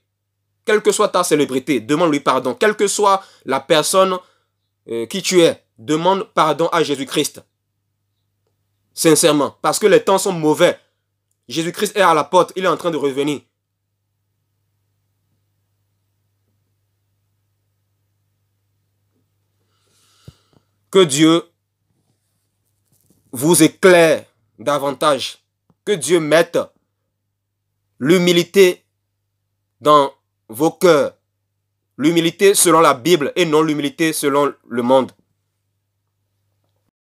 [SPEAKER 1] demande-lui pardon. Quelle que soit la personne qui tu es, demande pardon à Jésus-Christ. Sincèrement, parce que les temps sont mauvais. Jésus-Christ est à la porte, il est en train de revenir. Que Dieu vous éclaire davantage. Que Dieu mette l'humilité dans vos cœurs. L'humilité selon la Bible et non l'humilité selon le monde.